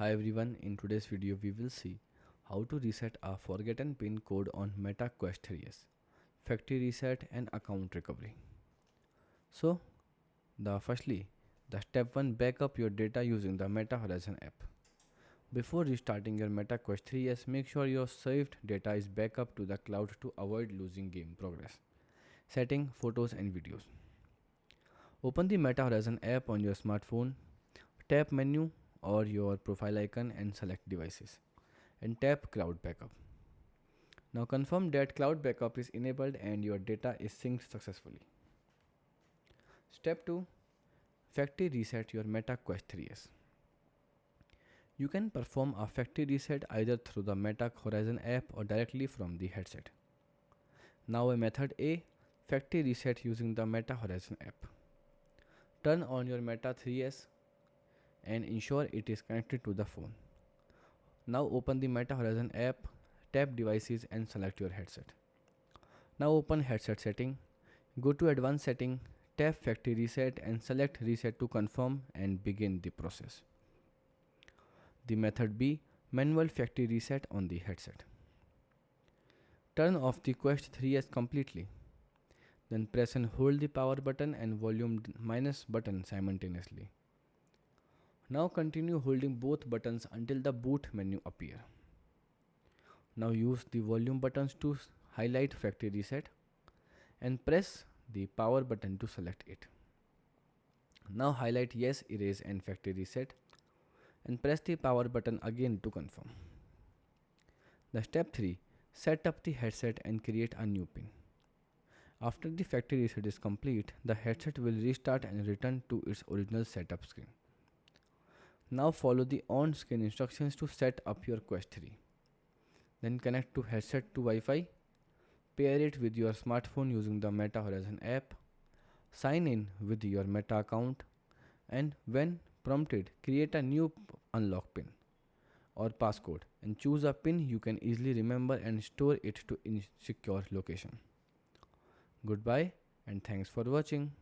Hi everyone, in today's video we will see how to reset a forgotten pin code on Meta Quest 3s, factory reset and account recovery. So, the step 1, backup your data using the Meta Horizon app. Before restarting your Meta Quest 3s, make sure your saved data is backed up to the cloud to avoid losing game progress. Setting, photos and videos. Open the Meta Horizon app on your smartphone, tap menu or your profile icon and select devices and tap cloud backup. Now confirm that cloud backup is enabled and your data is synced successfully. Step 2, factory reset your Meta Quest 3s. You can perform a factory reset either through the Meta Horizon app or directly from the headset. Now a method A, factory reset using the Meta Horizon app. Turn on your Meta 3s and ensure it is connected to the phone. Now open the Meta Horizon app, tap devices and select your headset. Now open headset setting, go to advanced setting, tap factory reset and select reset to confirm and begin the process. The method B, manual factory reset on the headset. Turn off the Quest 3s completely. Then press and hold the power button and volume minus button simultaneously. Now continue holding both buttons until the boot menu appear. Now use the volume buttons to highlight factory reset and press the power button to select it. Now highlight yes, erase and factory reset and press the power button again to confirm. The step 3, set up the headset and create a new pin. After the factory reset is complete, the headset will restart and return to its original setup screen. Now follow the on-screen instructions to set up your Quest 3. Then connect to headset to Wi-Fi, pair it with your smartphone using the Meta Horizon app, sign in with your Meta account, and when prompted, create a new unlock pin or passcode and choose a pin you can easily remember and store it to in secure location. Goodbye and thanks for watching.